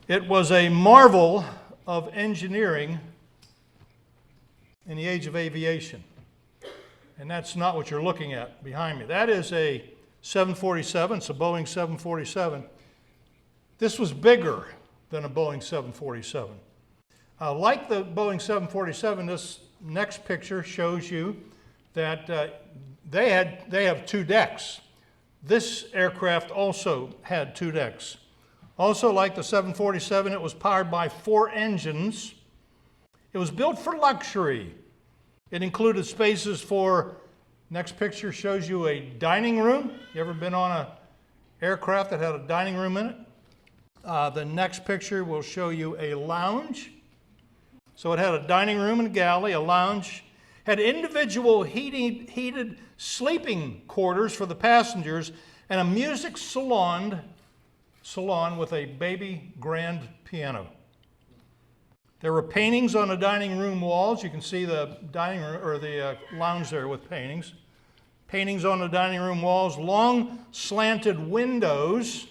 It was a marvel of engineering in the age of aviation. And that's not what you're looking at behind me. That is a 747, it's a Boeing 747. This was bigger than a Boeing 747. Like the Boeing 747, this next picture shows you that they have two decks. This aircraft also had two decks. Also, like the 747, it was powered by 4 engines. It was built for luxury. It included spaces for, next picture shows you a dining room. You ever been on an aircraft that had a dining room in it? The next picture will show you a lounge. So it had a dining room and a galley, a lounge. Had individual heated sleeping quarters for the passengers and a music salon with a baby grand piano. There were paintings on the dining room walls. You can see the dining room or the lounge there with paintings. Paintings on the dining room walls. Long slanted windows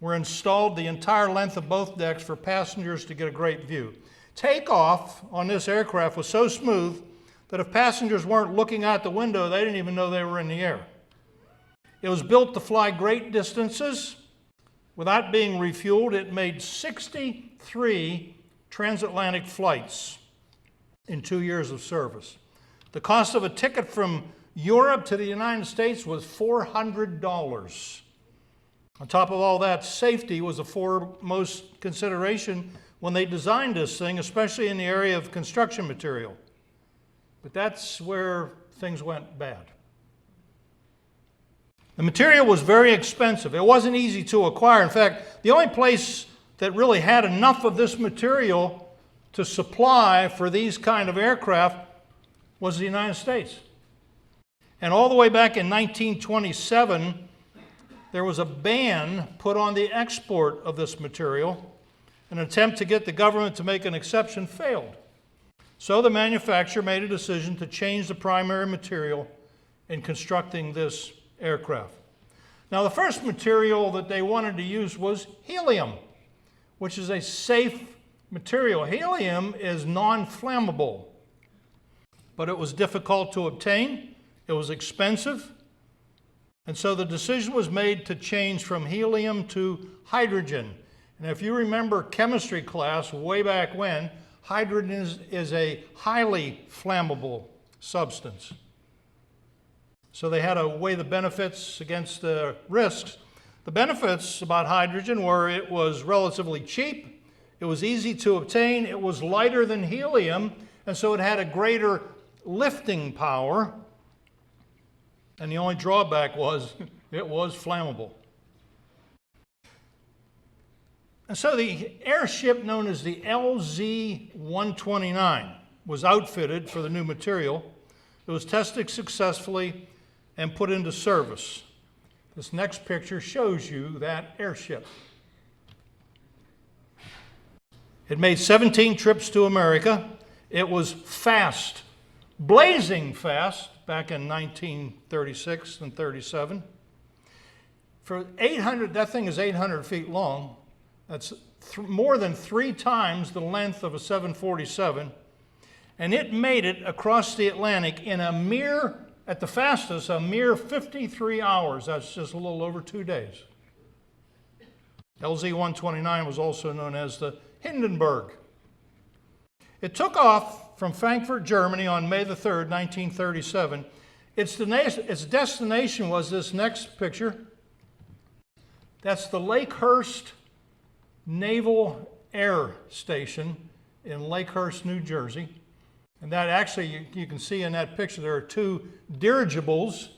were installed the entire length of both decks for passengers to get a great view. Takeoff on this aircraft was so smooth that if passengers weren't looking out the window, they didn't even know they were in the air. It was built to fly great distances without being refueled. It made 63 transatlantic flights in 2 years of service. The cost of a ticket from Europe to the United States was $400. On top of all that, safety was a foremost consideration when they designed this thing, especially in the area of construction material. But that's where things went bad. The material was very expensive. It wasn't easy to acquire. In fact, the only place that really had enough of this material to supply for these kind of aircraft was the United States. And all the way back in 1927, there was a ban put on the export of this material. An attempt to get the government to make an exception failed. So the manufacturer made a decision to change the primary material in constructing this aircraft. Now, the first material that they wanted to use was helium, which is a safe material. Helium is non-flammable, but it was difficult to obtain. It was expensive. And so the decision was made to change from helium to hydrogen. And if you remember chemistry class way back when, hydrogen is a highly flammable substance. So they had to weigh the benefits against the risks. The benefits about hydrogen were it was relatively cheap, it was easy to obtain, it was lighter than helium, and so it had a greater lifting power. And the only drawback was it was flammable. And so the airship known as the LZ-129 was outfitted for the new material. It was tested successfully and put into service. This next picture shows you that airship. It made 17 trips to America. It was fast, blazing fast, back in 1936 and 37. For 800, that thing is 800 feet long. That's more than 3 times the length of a 747. And it made it across the Atlantic in a mere, at the fastest, a mere 53 hours. That's just a little over 2 days. LZ-129 was also known as the Hindenburg. It took off from Frankfurt, Germany on May the 3rd, 1937. Its destination was this next picture. That's the Lakehurst Naval Air Station in Lakehurst, New Jersey. And that actually, you can see in that picture, there are 2 dirigibles.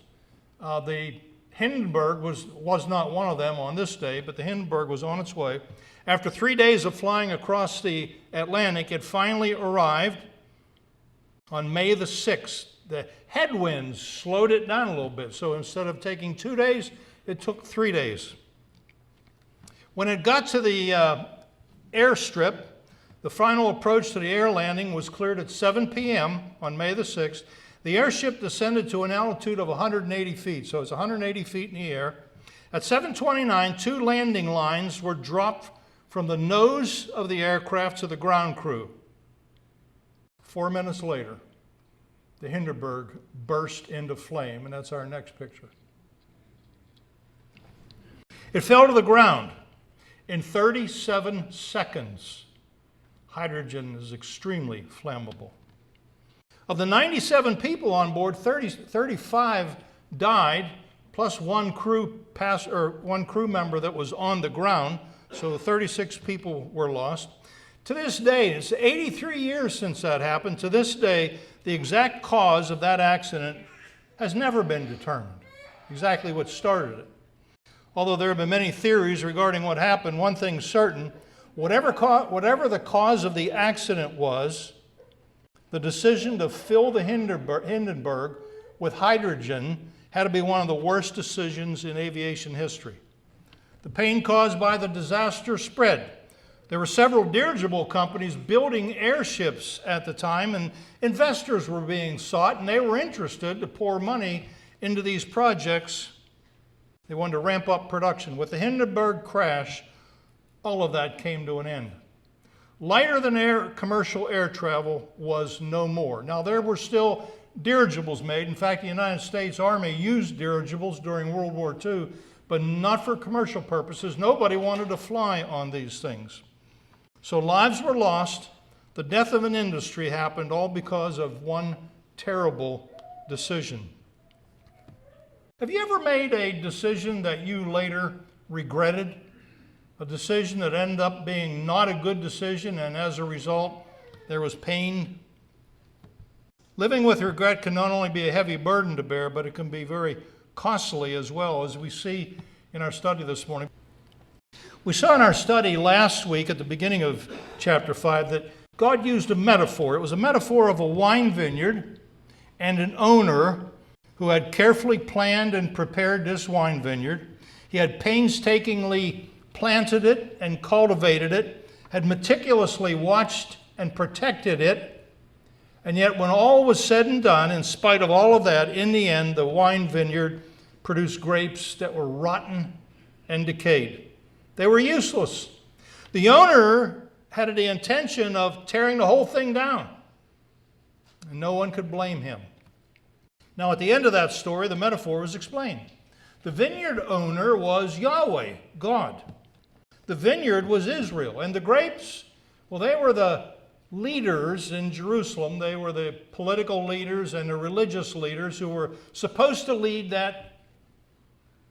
The Hindenburg was not one of them on this day, but the Hindenburg was on its way. After 3 days of flying across the Atlantic, it finally arrived on May the 6th. The headwinds slowed it down a little bit, so instead of taking 2 days, it took 3 days. When it got to the airstrip, the final approach to the air landing was cleared at 7 p.m. on May the 6th. The airship descended to an altitude of 180 feet, so it's 180 feet in the air. At 7:29, 2 landing lines were dropped from the nose of the aircraft to the ground crew. 4 minutes later, the Hindenburg burst into flame, and that's our next picture. It fell to the ground in 37 seconds. Hydrogen is extremely flammable. Of the 97 people on board, 35 died, plus one crew member that was on the ground, so 36 people were lost. To this day, it's 83 years since that happened. To this day, the exact cause of that accident has never been determined, exactly what started it. Although there have been many theories regarding what happened, one thing's certain: whatever the cause of the accident was, the decision to fill the Hindenburg with hydrogen had to be one of the worst decisions in aviation history. The pain caused by the disaster spread. There were several dirigible companies building airships at the time, and investors were being sought, and they were interested to pour money into these projects. They wanted to ramp up production. With the Hindenburg crash, all of that came to an end. Lighter than air commercial air travel was no more. Now, there were still dirigibles made. In fact, the United States Army used dirigibles during World War II, but not for commercial purposes. Nobody wanted to fly on these things. So lives were lost. The death of an industry happened, all because of one terrible decision. Have you ever made a decision that you later regretted? A decision that ended up being not a good decision, and as a result, there was pain? Living with regret can not only be a heavy burden to bear, but it can be very costly as well, as we see in our study this morning. We saw in our study last week at the beginning of chapter 5 that God used a metaphor. It was a metaphor of a wine vineyard and an owner who had carefully planned and prepared this wine vineyard. He had painstakingly planted it and cultivated it, had meticulously watched and protected it, and yet when all was said and done, in spite of all of that, in the end, the wine vineyard produced grapes that were rotten and decayed. They were useless. The owner had the intention of tearing the whole thing down, and no one could blame him. Now, at the end of that story, the metaphor was explained. The vineyard owner was Yahweh, God. The vineyard was Israel, and the grapes, well, they were the leaders in Jerusalem. They were the political leaders and the religious leaders who were supposed to lead that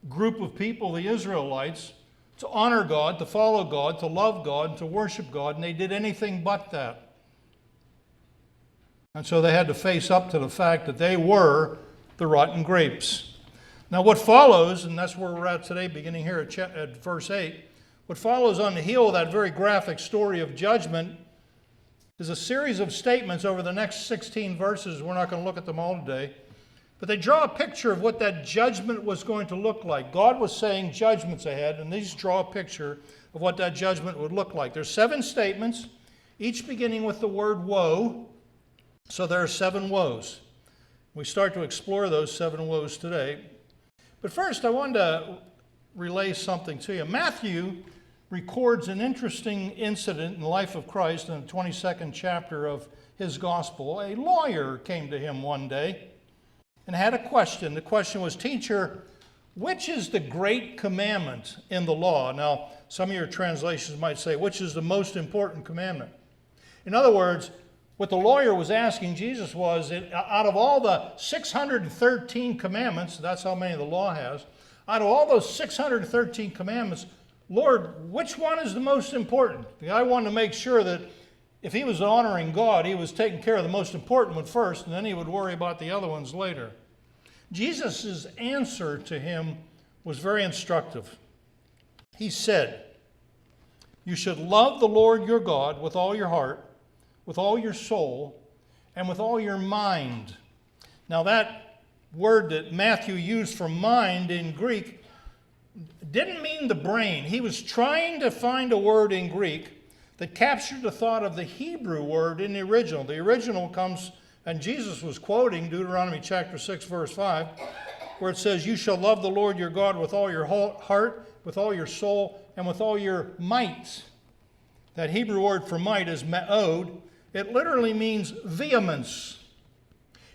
group of people, the Israelites, to honor God, to follow God, to love God, to worship God, and they did anything but that. And so they had to face up to the fact that they were the rotten grapes. Now what follows, and that's where we're at today, beginning here at verse 8, what follows on the heel of that very graphic story of judgment is a series of statements over the next 16 verses. We're not going to look at them all today. But they draw a picture of what that judgment was going to look like. God was saying judgments ahead, and these draw a picture of what that judgment would look like. There's 7 statements, each beginning with the word woe. So there are 7 woes. We start to explore those 7 woes today. But first, I wanted to relay something to you. Matthew records an interesting incident in the life of Christ in the 22nd chapter of his gospel. A lawyer came to him one day and had a question. The question was, "Teacher, which is the great commandment in the law?" Now, some of your translations might say, "Which is the most important commandment?" In other words, what the lawyer was asking Jesus was, out of all the 613 commandments, that's how many the law has, out of all those 613 commandments, Lord, which one is the most important? The guy wanted to make sure that if he was honoring God, he was taking care of the most important one first, and then he would worry about the other ones later. Jesus' answer to him was very instructive. He said, "You should love the Lord your God with all your heart, with all your soul, and with all your mind." Now that word that Matthew used for mind in Greek didn't mean the brain. He was trying to find a word in Greek that captured the thought of the Hebrew word in the original. The original comes, and Jesus was quoting Deuteronomy chapter 6, verse 5, where it says, "You shall love the Lord your God with all your heart, with all your soul, and with all your might." That Hebrew word for might is me'od. It literally means vehemence.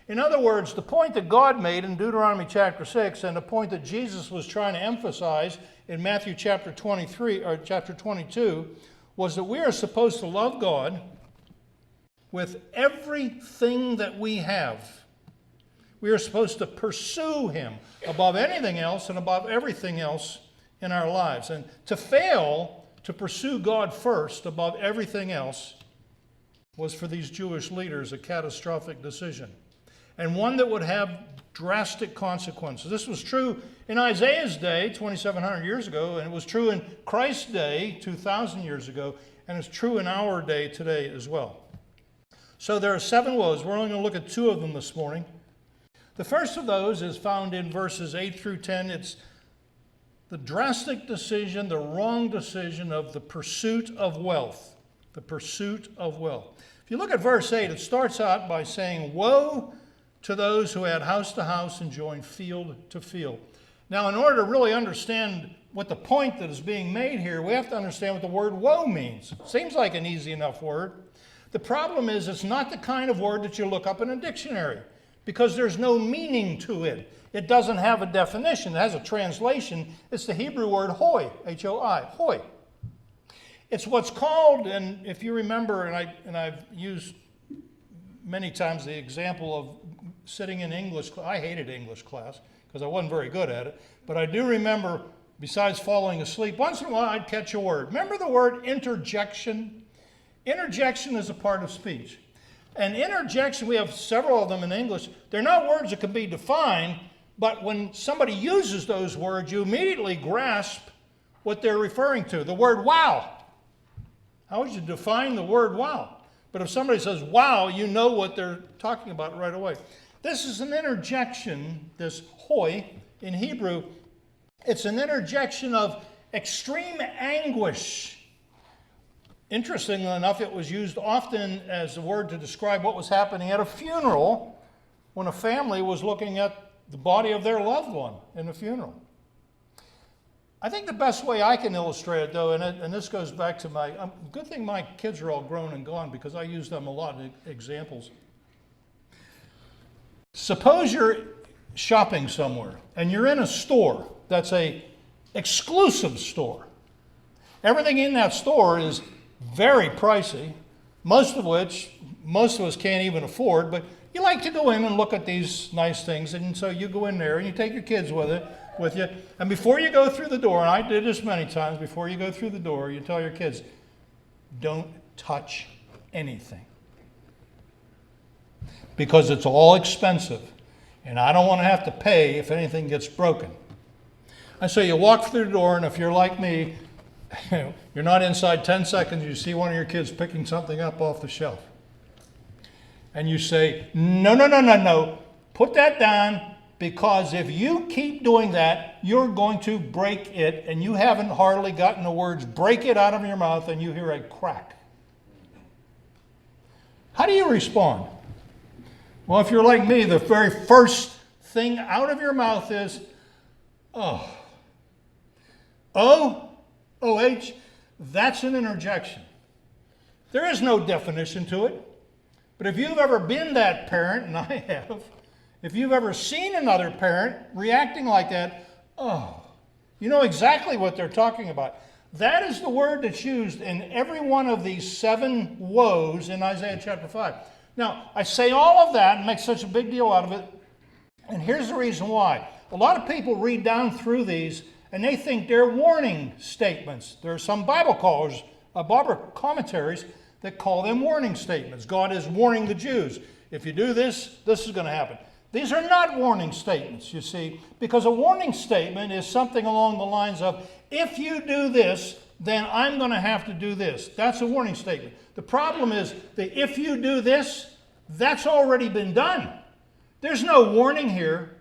In other words, the point that God made in Deuteronomy chapter 6 and the point that Jesus was trying to emphasize in Matthew chapter 23 or chapter 22 was that we are supposed to love God with everything that we have. We are supposed to pursue Him above anything else and above everything else in our lives. And to fail to pursue God first above everything else was for these Jewish leaders a catastrophic decision, and one that would have drastic consequences. This was true in Isaiah's day, 2,700 years ago, and it was true in Christ's day, 2,000 years ago, and it's true in our day today as well. So there are 7 woes. We're only going to look at 2 of them this morning. The first of those is found in verses 8 through 10. It's the drastic decision, the wrong decision of the pursuit of wealth. The pursuit of wealth. If you look at verse 8, it starts out by saying, "Woe to those who add house to house and join field to field." Now, in order to really understand what the point that is being made here, we have to understand what the word woe means. Seems like an easy enough word. The problem is it's not the kind of word that you look up in a dictionary because there's no meaning to it. It doesn't have a definition. It has a translation. It's the Hebrew word hoi, H-O-I, hoi. It's what's called, and if you remember, and I've used many times the example of sitting in English class. I hated English class because I wasn't very good at it. But I do remember, besides falling asleep, once in a while I'd catch a word. Remember the word interjection? Interjection is a part of speech. And interjection, we have several of them in English. They're not words that can be defined, but when somebody uses those words, you immediately grasp what they're referring to. The word wow. How would you define the word wow? But if somebody says wow, you know what they're talking about right away. This is an interjection, this hoi in Hebrew. It's an interjection of extreme anguish. Interestingly enough, it was used often as a word to describe what was happening at a funeral when a family was looking at the body of their loved one in the funeral. I think the best way I can illustrate it, though, and this goes back to my, good thing my kids are all grown and gone because I use them a lot in examples. Suppose you're shopping somewhere and you're in a store that's a exclusive store. Everything in that store is very pricey, most of which most of us can't even afford, but you like to go in and look at these nice things, and so you go in there and you take your kids with you, and before you go through the door, and I did this many times, before you go through the door, you tell your kids, don't touch anything. Because it's all expensive, and I don't want to have to pay if anything gets broken. And so you walk through the door, and if you're like me, you're not inside 10 seconds, you see one of your kids picking something up off the shelf. And you say, no, put that down, because if you keep doing that, you're going to break it, and you haven't hardly gotten the words break it out of your mouth, and you hear a crack. How do you respond? Well, if you're like me, the very first thing out of your mouth is, oh. O-H, that's an interjection. There is no definition to it. But if you've ever been that parent, and I have, if you've ever seen another parent reacting like that, oh, you know exactly what they're talking about. That is the word that's used in every one of these 7 woes in Isaiah chapter 5. Now, I say all of that and make such a big deal out of it, and here's the reason why. A lot of people read down through these and they think they're warning statements. There are some Bible commentaries that call them warning statements. God is warning the Jews. If you do this, this is going to happen. These are not warning statements, you see, because a warning statement is something along the lines of, if you do this, then I'm going to have to do this. That's a warning statement. The problem is that if you do this, that's already been done. There's no warning here.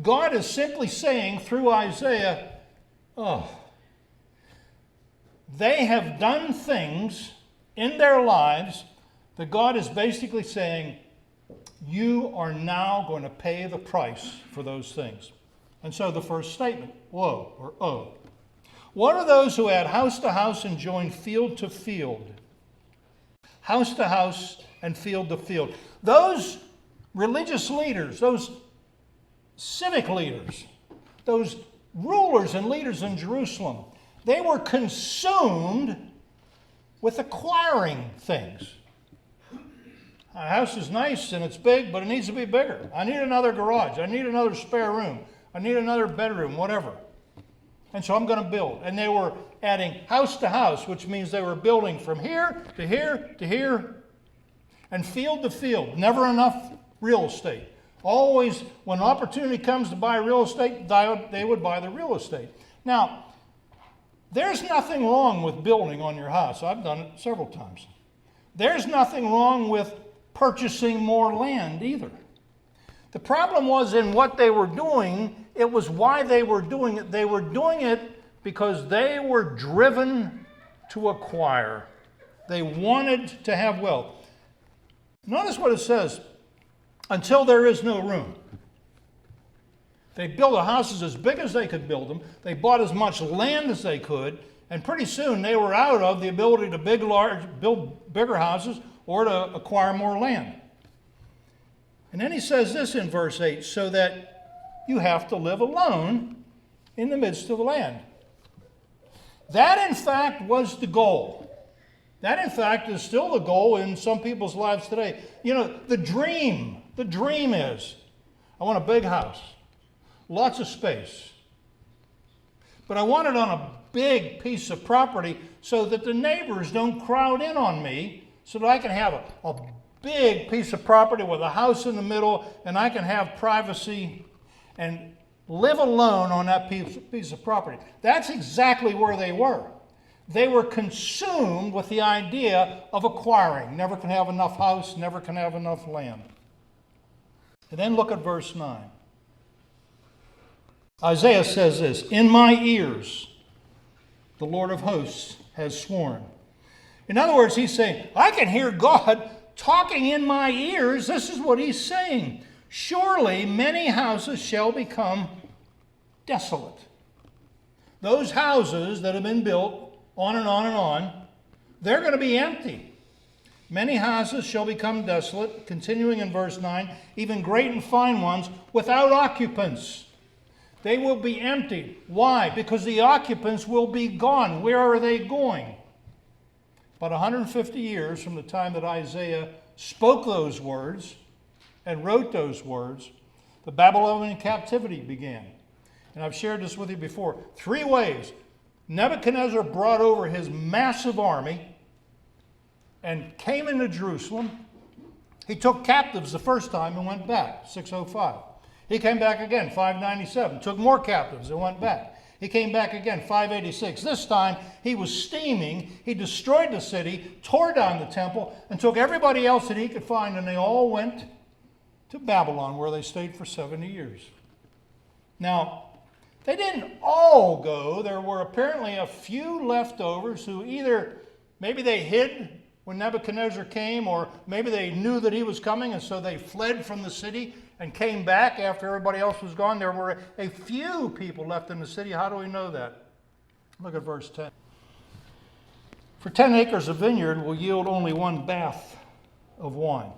God is simply saying through Isaiah, oh, they have done things in their lives that God is basically saying, you are now going to pay the price for those things. And so the first statement, woe, or oh. What are those who add house to house and join field to field? house to house and field to field. Those religious leaders, those civic leaders, those rulers and leaders in Jerusalem, they were consumed with acquiring things. A house is nice and it's big, but it needs to be bigger. I need another garage. I need another spare room. I need another bedroom, whatever. And so I'm going to build. And they were adding house to house, which means they were building from here to here to here and field to field. Never enough real estate. Always, when opportunity comes to buy real estate, they would buy the real estate. Now, there's nothing wrong with building on your house. I've done it several times. There's nothing wrong with purchasing more land either. The problem was in what they were doing. It was why they were doing it. They were doing it because they were driven to acquire. They wanted to have wealth. Notice what it says, until there is no room. They built the houses as big as they could build them. They bought as much land as they could, and pretty soon they were out of the ability to build bigger houses or to acquire more land. And then he says this in verse 8, so that you have to live alone in the midst of the land. That, in fact, was the goal. That, in fact, is still the goal in some people's lives today. You know, the dream is, I want a big house, lots of space. But I want it on a big piece of property so that the neighbors don't crowd in on me, so that I can have a big piece of property with a house in the middle, and I can have privacy and live alone on that piece of property. That's exactly where they were. They were consumed with the idea of acquiring. Never can have enough house, never can have enough land. And then look at verse 9. Isaiah says this, in my ears, the Lord of hosts has sworn. In other words, he's saying, I can hear God talking in my ears. This is what he's saying. Surely many houses shall become desolate. Those houses that have been built on and on and on, they're going to be empty. Many houses shall become desolate, continuing in verse 9, even great and fine ones, without occupants. They will be emptied. Why? Because the occupants will be gone. Where are they going? About 150 years from the time that Isaiah spoke those words and wrote those words, the Babylonian captivity began. And I've shared this with you before. 3 waves. Nebuchadnezzar brought over his massive army and came into Jerusalem. He took captives the first time and went back, 605. He came back again, 597, took more captives and went back. He came back again, 586. This time, he was steaming. He destroyed the city, tore down the temple, and took everybody else that he could find, and they all went to Babylon, where they stayed for 70 years. Now, they didn't all go. There were apparently a few leftovers who either, maybe they hid when Nebuchadnezzar came, or maybe they knew that he was coming, and so they fled from the city and came back after everybody else was gone. There were a few people left in the city. How do we know that? Look at verse 10. For 10 acres of vineyard will yield only 1 bath of wine.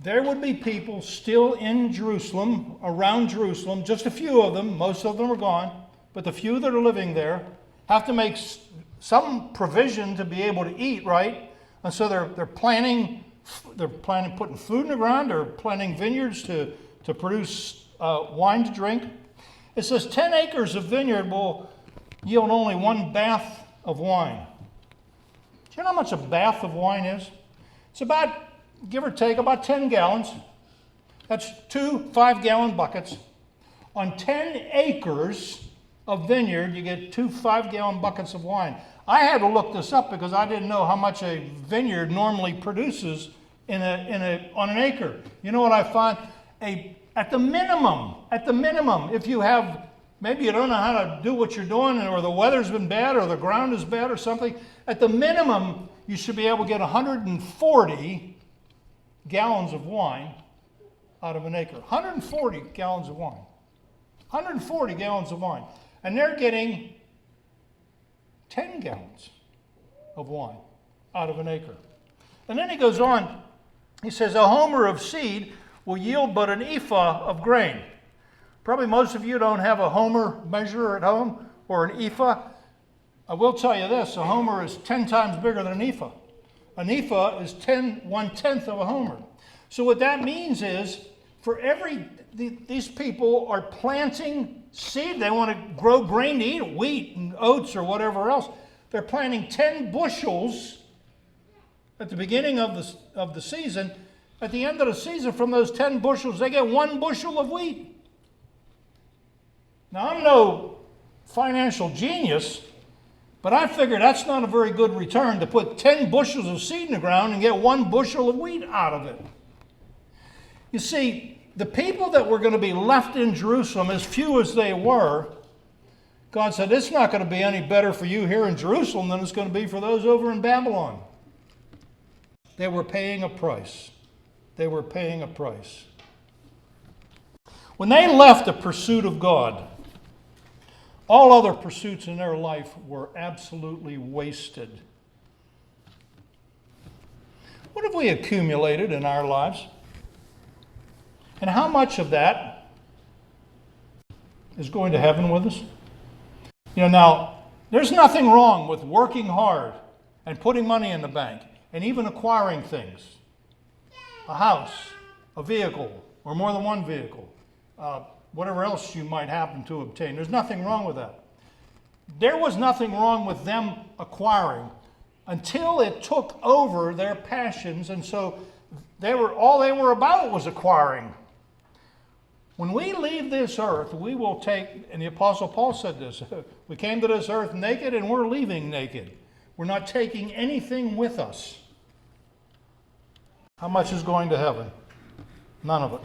There would be people still in Jerusalem, around Jerusalem, just a few of them. Most of them are gone, but the few that are living there have to make some provision to be able to eat, right? And so they're planning putting food in the ground. They're planting vineyards to produce wine to drink. It says 10 acres of vineyard will yield only 1 bath of wine. Do you know how much a bath of wine is? It's about, give or take, about 10 gallons. That's 2 5-gallon buckets. On 10 acres of vineyard, you get 2 5-gallon buckets of wine. I had to look this up because I didn't know how much a vineyard normally produces on an acre. You know what I found? At the minimum, if you have, maybe you don't know how to do what you're doing, or the weather's been bad, or the ground is bad, or something, at the minimum, you should be able to get 140 gallons of wine out of an acre. 140 gallons of wine. 140 gallons of wine. And they're getting 10 gallons of wine out of an acre. And then he goes on. He says, a homer of seed will yield but an ephah of grain. Probably most of you don't have a homer measure at home or an ephah. I will tell you this, a homer is 10 times bigger than an ephah. An ephah is 1/10 of a homer. So what that means is, these people are planting seed. They want to grow grain to eat, wheat and oats or whatever else. They're planting 10 bushels at the beginning of the season. At the end of the season, from those 10 bushels, they get 1 bushel of wheat. Now, I'm no financial genius, but I figure that's not a very good return to put 10 bushels of seed in the ground and get 1 bushel of wheat out of it. You see, the people that were going to be left in Jerusalem, as few as they were, God said, it's not going to be any better for you here in Jerusalem than it's going to be for those over in Babylon. They were paying a price. They were paying a price. When they left the pursuit of God, all other pursuits in their life were absolutely wasted. What have we accumulated in our lives? And how much of that is going to heaven with us? Now, there's nothing wrong with working hard and putting money in the bank and even acquiring things. A house, a vehicle, or more than one vehicle. Whatever else you might happen to obtain. There's nothing wrong with that. There was nothing wrong with them acquiring until it took over their passions, and so all they were about was acquiring. When we leave this earth, we will take, and the Apostle Paul said this, we came to this earth naked and we're leaving naked. We're not taking anything with us. How much is going to heaven? None of it.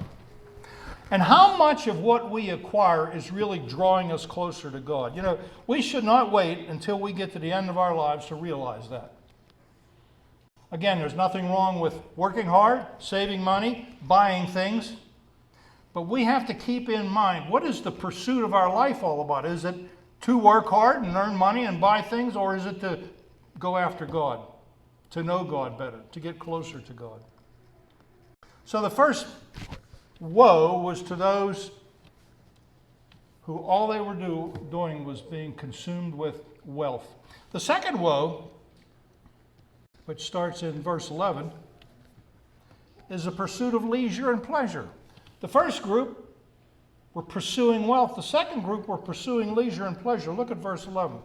And how much of what we acquire is really drawing us closer to God? We should not wait until we get to the end of our lives to realize that. Again, there's nothing wrong with working hard, saving money, buying things. But we have to keep in mind, what is the pursuit of our life all about? Is it to work hard and earn money and buy things, or is it to go after God, to know God better, to get closer to God? So the first woe was to those who all they were doing was being consumed with wealth. The second woe, which starts in verse 11, is the pursuit of leisure and pleasure. The first group were pursuing wealth. The second group were pursuing leisure and pleasure. Look at verse 11.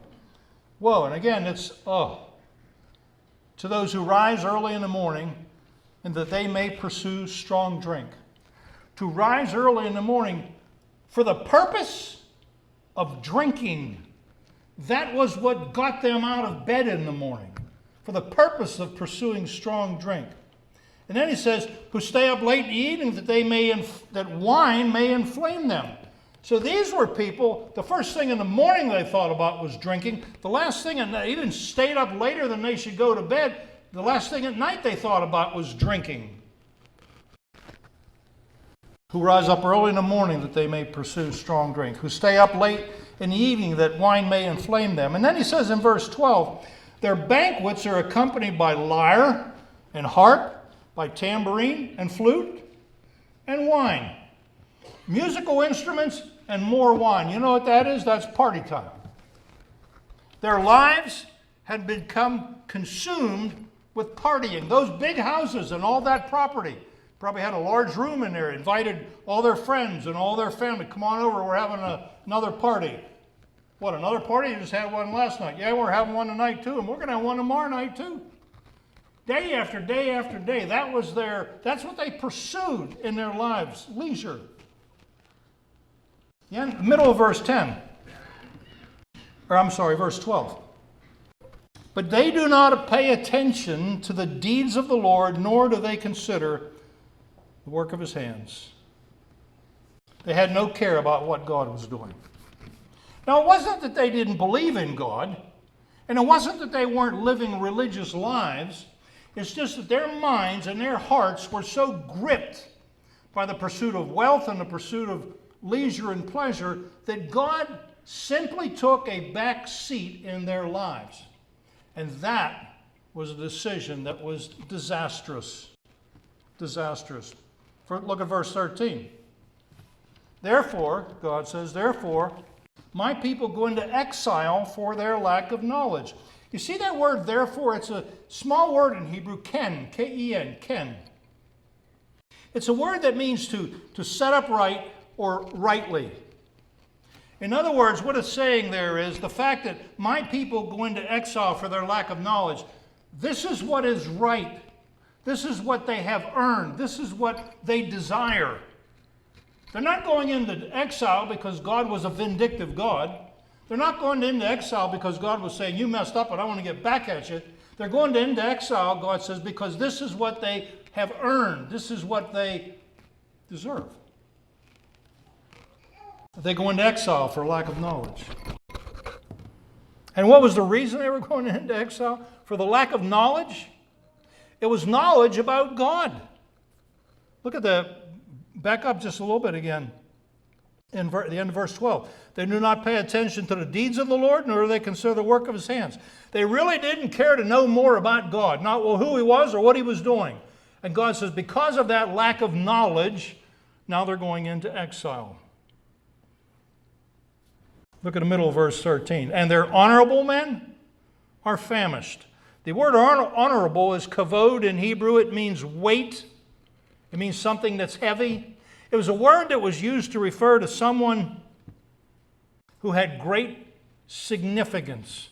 Woe, and again it's to those who rise early in the morning and that they may pursue strong drink. To rise early in the morning for the purpose of drinking. That was what got them out of bed in the morning, for the purpose of pursuing strong drink. And then he says, who stay up late eating that wine may inflame them. So these were people, the first thing in the morning they thought about was drinking. The last thing, and they even stayed up later than they should go to bed. The last thing at night they thought about was drinking. Who rise up early in the morning that they may pursue strong drink. Who stay up late in the evening that wine may inflame them. And then he says in verse 12, their banquets are accompanied by lyre and harp, by tambourine and flute and wine. Musical instruments and more wine. You know what that is? That's party time. Their lives had become consumed with partying. Those big houses and all that property. Probably had a large room in there, invited all their friends and all their family. Come on over, we're having another party. What, another party? You just had one last night. Yeah, we're having one tonight too, and we're going to have one tomorrow night too. Day after day after day. That's what they pursued in their lives, leisure. Yeah, middle of verse 10. Verse 12. But they do not pay attention to the deeds of the Lord, nor do they consider the work of his hands. They had no care about what God was doing. Now, it wasn't that they didn't believe in God, and it wasn't that they weren't living religious lives. It's just that their minds and their hearts were so gripped by the pursuit of wealth and the pursuit of leisure and pleasure that God simply took a back seat in their lives. And that was a decision that was disastrous. Disastrous. Look at verse 13. Therefore, God says, therefore, my people go into exile for their lack of knowledge. You see that word, therefore? It's a small word in Hebrew, ken, K-E-N, ken. It's a word that means to set up right or rightly. In other words, what it's saying there is the fact that my people go into exile for their lack of knowledge. This is what is right. This is what they have earned. This is what they desire. They're not going into exile because God was a vindictive God. They're not going into exile because God was saying, you messed up and I want to get back at you. They're going into exile, God says, because this is what they have earned. This is what they deserve. They go into exile for lack of knowledge. And what was the reason they were going into exile? For the lack of knowledge? It was knowledge about God. Look at that. Back up just a little bit again. In the end of verse 12. They do not pay attention to the deeds of the Lord, nor do they consider the work of his hands. They really didn't care to know more about God, not who he was or what he was doing. And God says, because of that lack of knowledge, now they're going into exile. Look at the middle of verse 13. And their honorable men are famished. The word honorable is kavod in Hebrew. It means weight. It means something that's heavy. It was a word that was used to refer to someone who had great significance.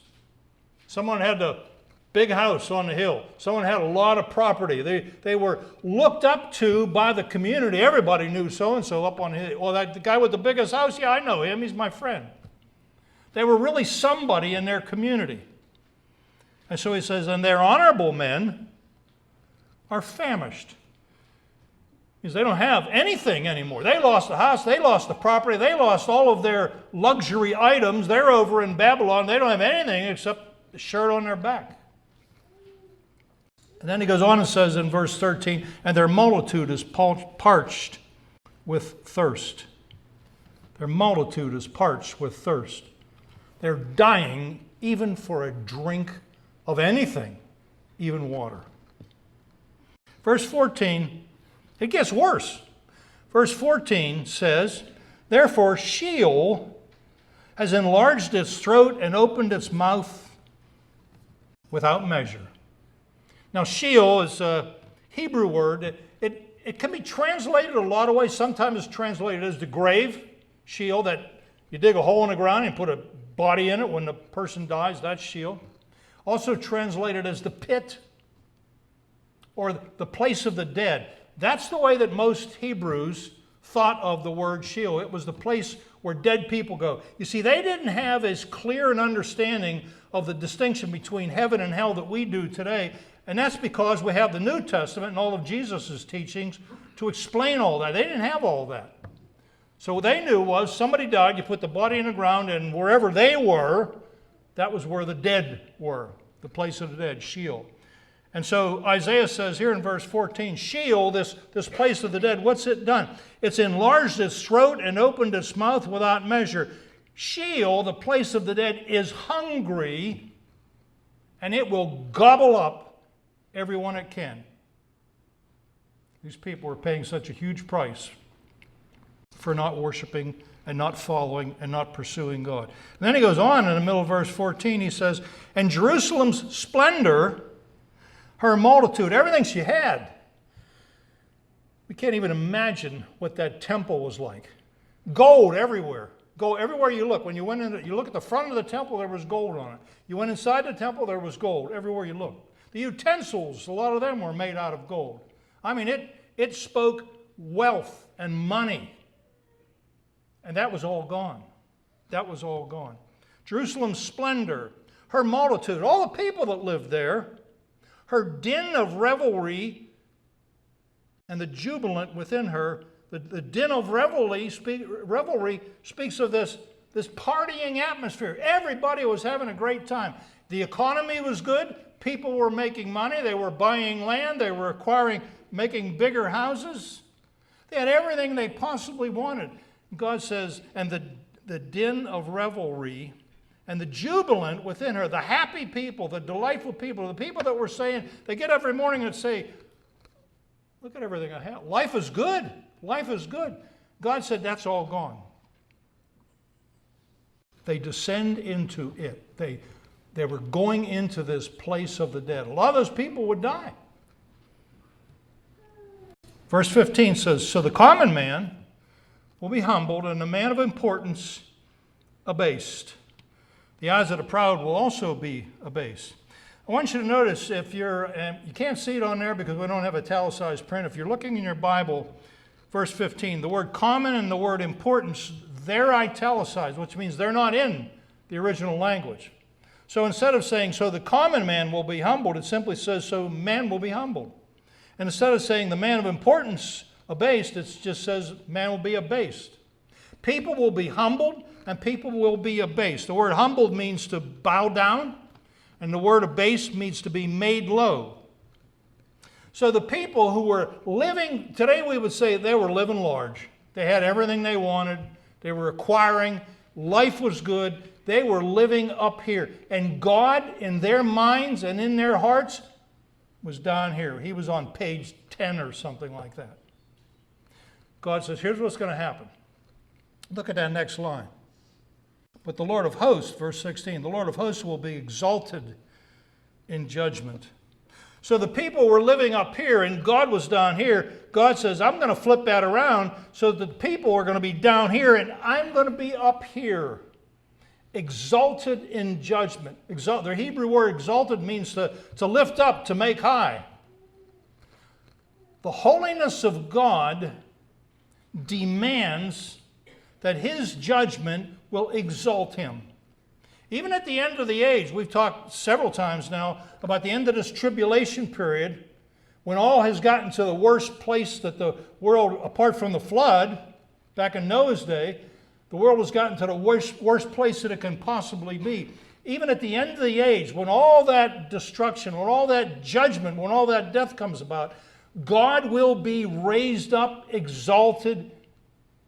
Someone had a big house on the hill. Someone had a lot of property. They were looked up to by the community. Everybody knew so-and-so up on the hill. Well, the guy with the biggest house, yeah, I know him. He's my friend. They were really somebody in their community. And so he says, and their honorable men are famished. Because they don't have anything anymore. They lost the house, they lost the property, they lost all of their luxury items. They're over in Babylon. They don't have anything except the shirt on their back. And then he goes on and says in verse 13, and their multitude is parched with thirst. Their multitude is parched with thirst. They're dying even for a drink of anything, even water. Verse 14, it gets worse. Verse 14 says, therefore Sheol has enlarged its throat and opened its mouth without measure. Now Sheol is a Hebrew word. It can be translated a lot of ways. Sometimes it's translated as the grave, Sheol, that you dig a hole in the ground and put a body in it when the person dies. That's Sheol. Also translated as the pit or the place of the dead. That's the way that most Hebrews thought of the word Sheol. It was the place where dead people go. You see, they didn't have as clear an understanding of the distinction between heaven and hell that we do today. And that's because we have the New Testament and all of Jesus' teachings to explain all that. They didn't have all that. So what they knew was somebody died, you put the body in the ground, and wherever they were, that was where the dead were, the place of the dead, Sheol. And so Isaiah says here in verse 14, Sheol, this place of the dead, what's it done? It's enlarged its throat and opened its mouth without measure. Sheol, the place of the dead, is hungry, and it will gobble up everyone it can. These people are paying such a huge price for not worshiping and not following and not pursuing God. And then he goes on in the middle of verse 14, he says, and Jerusalem's splendor, her multitude, everything she had. We can't even imagine what that temple was like. Gold everywhere. Gold everywhere you look. When you went in, you look at the front of the temple, there was gold on it. You went inside the temple, there was gold everywhere you looked. The utensils, a lot of them were made out of gold. I mean, it spoke wealth and money. And that was all gone. That was all gone. Jerusalem's splendor, her multitude, all the people that lived there, her din of revelry and the jubilant within her, the din of revelry speaks of this partying atmosphere. Everybody was having a great time. The economy was good. People were making money. They were buying land. They were making bigger houses. They had everything they possibly wanted. God says, and the din of revelry And the jubilant within her, the happy people, the delightful people, the people that were saying, they get up every morning and say, look at everything I have. Life is good. Life is good. God said, that's all gone. They descend into it. They were going into this place of the dead. A lot of those people would die. Verse 15 says, so the common man will be humbled, and the man of importance abased. The eyes of the proud will also be abased. I want you to notice, if you're, you can't see it on there because we don't have italicized print. If you're looking in your Bible, verse 15, the word common and the word importance, they're italicized, which means they're not in the original language. So instead of saying, so the common man will be humbled, it simply says, so man will be humbled. And instead of saying the man of importance abased, it just says man will be abased. People will be humbled and people will be abased. The word humbled means to bow down, and the word abased means to be made low. So the people who were living, today we would say they were living large. They had everything they wanted. They were acquiring. Life was good. They were living up here. And God, in their minds and in their hearts, was down here. He was on page 10 or something like that. God says, here's what's going to happen. Look at that next line. But the Lord of hosts, verse 16, the Lord of hosts will be exalted in judgment. So the people were living up here and God was down here. God says, I'm going to flip that around so that the people are going to be down here and I'm going to be up here. Exalted in judgment. The Hebrew word exalted means to lift up, to make high. The holiness of God demands that His judgment will exalt Him. Even at the end of the age, we've talked several times now about the end of this tribulation period, when all has gotten to the worst place that the world, apart from the flood, back in Noah's day, the world has gotten to the worst place that it can possibly be. Even at the end of the age, when all that destruction, when all that judgment, when all that death comes about, God will be raised up, exalted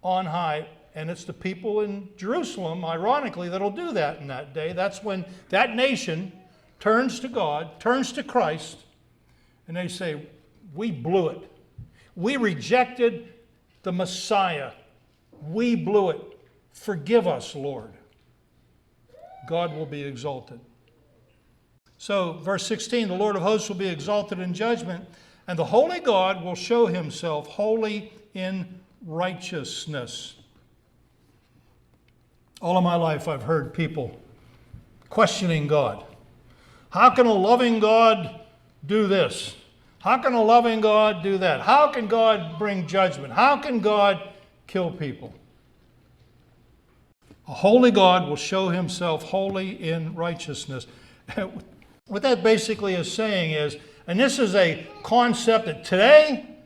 on high. And it's the people in Jerusalem, ironically, that'll do that in that day. That's when that nation turns to God, turns to Christ, and they say, we blew it. We rejected the Messiah. We blew it. Forgive us, Lord. God will be exalted. So, verse 16, the Lord of hosts will be exalted in judgment, and the holy God will show Himself holy in righteousness. All of my life I've heard people questioning God. How can a loving God do this? How can a loving God do that? How can God bring judgment? How can God kill people? A holy God will show Himself holy in righteousness. What that basically is saying is, and this is a concept that today,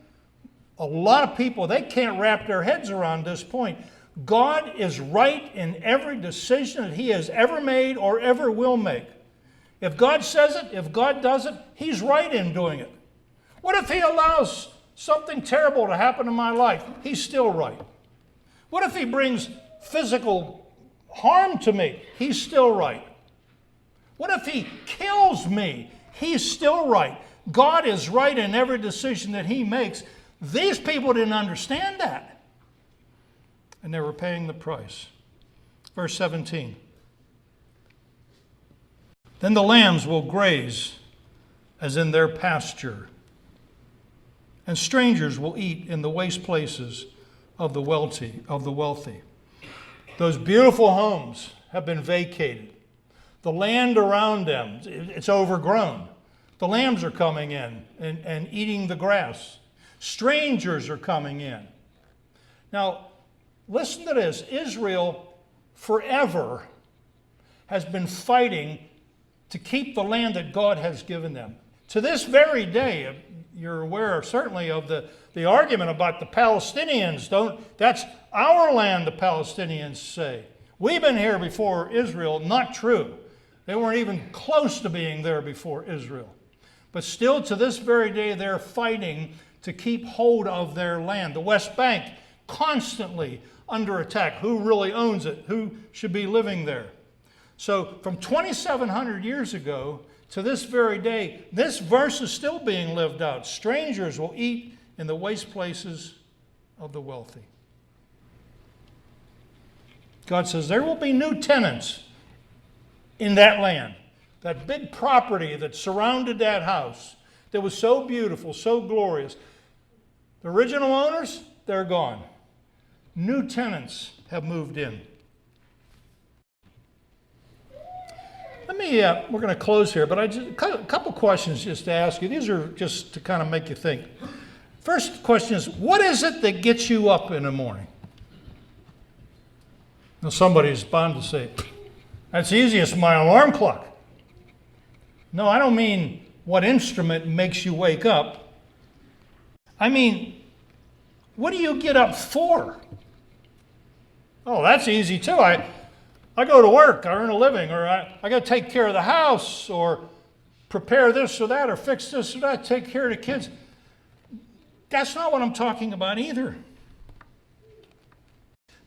a lot of people, they can't wrap their heads around this point. God is right in every decision that He has ever made or ever will make. If God says it, if God does it, He's right in doing it. What if He allows something terrible to happen in my life? He's still right. What if He brings physical harm to me? He's still right. What if He kills me? He's still right. God is right in every decision that He makes. These people didn't understand that. And they were paying the price. Verse 17. Then the lambs will graze as in their pasture, and strangers will eat in the waste places of the wealthy. Those beautiful homes have been vacated. The land around them, it's overgrown. The lambs are coming in and eating the grass. Strangers are coming in. Now, listen to this. Israel forever has been fighting to keep the land that God has given them. To this very day, you're aware certainly of the argument about the Palestinians. That's our land, the Palestinians say. We've been here before Israel. Not true. They weren't even close to being there before Israel. But still to this very day, they're fighting to keep hold of their land. The West Bank, constantly under attack. Who really owns it? Who should be living there? So from 2,700 years ago to this very day, this verse is still being lived out. Strangers will eat in the waste places of the wealthy. God says there will be new tenants in that land. That big property that surrounded that house that was so beautiful, so glorious. The original owners, they're gone. New tenants have moved in. We're going to close here, but a couple questions just to ask you. These are just to kind of make you think. First question is, what is it that gets you up in the morning? Now somebody's bound to say, that's easy, it's my alarm clock. No, I don't mean what instrument makes you wake up. I mean, what do you get up for? Oh, that's easy too. I go to work, I earn a living, or I got to take care of the house, or prepare this or that, or fix this or that, take care of the kids. That's not what I'm talking about either.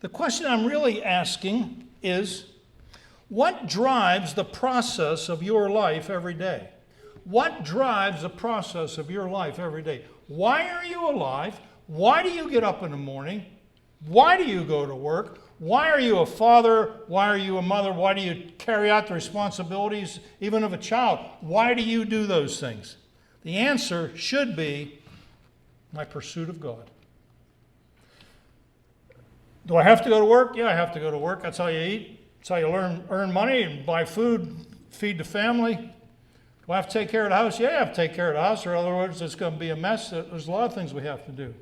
The question I'm really asking is, what drives the process of your life every day? What drives the process of your life every day? Why are you alive? Why do you get up in the morning? Why do you go to work? Why are you a father? Why are you a mother? Why do you carry out the responsibilities even of a child? Why do you do those things? The answer should be my pursuit of God. Do I have to go to work? Yeah, I have to go to work. That's how you eat. That's how you earn money and buy food, feed the family. Do I have to take care of the house? Yeah, I have to take care of the house, or in other words, it's going to be a mess. There's a lot of things we have to do.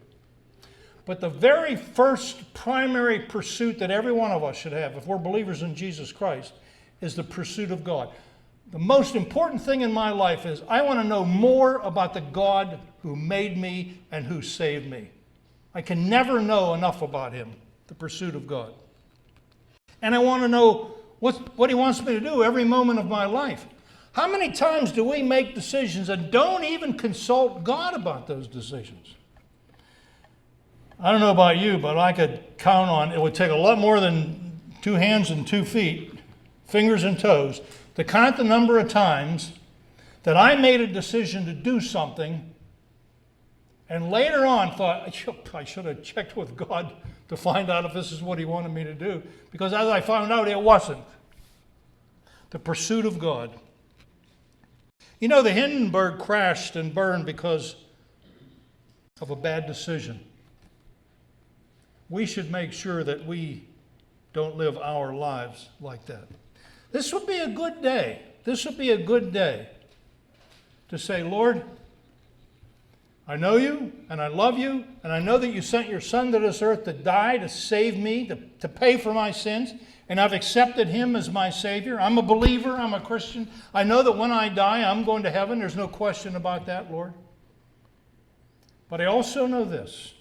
But the very first primary pursuit that every one of us should have, if we're believers in Jesus Christ, is the pursuit of God. The most important thing in my life is I want to know more about the God who made me and who saved me. I can never know enough about Him, the pursuit of God. And I want to know what He wants me to do every moment of my life. How many times do we make decisions and don't even consult God about those decisions? I don't know about you, but I could count on, it would take a lot more than 2 hands and 2 feet, fingers and toes, to count the number of times that I made a decision to do something and later on thought, I should have checked with God to find out if this is what He wanted me to do. Because as I found out, it wasn't. The pursuit of God. You know, the Hindenburg crashed and burned because of a bad decision. We should make sure that we don't live our lives like that. This would be a good day. This would be a good day to say, Lord, I know You, and I love You, and I know that You sent Your Son to this earth to die, to save me, to pay for my sins, and I've accepted Him as my Savior. I'm a believer. I'm a Christian. I know that when I die, I'm going to heaven. There's no question about that, Lord. But I also know this,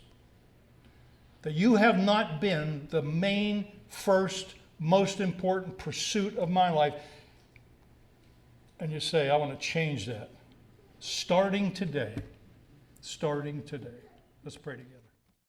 that You have not been the main, first, most important pursuit of my life. And you say, I want to change that. Starting today. Let's pray together.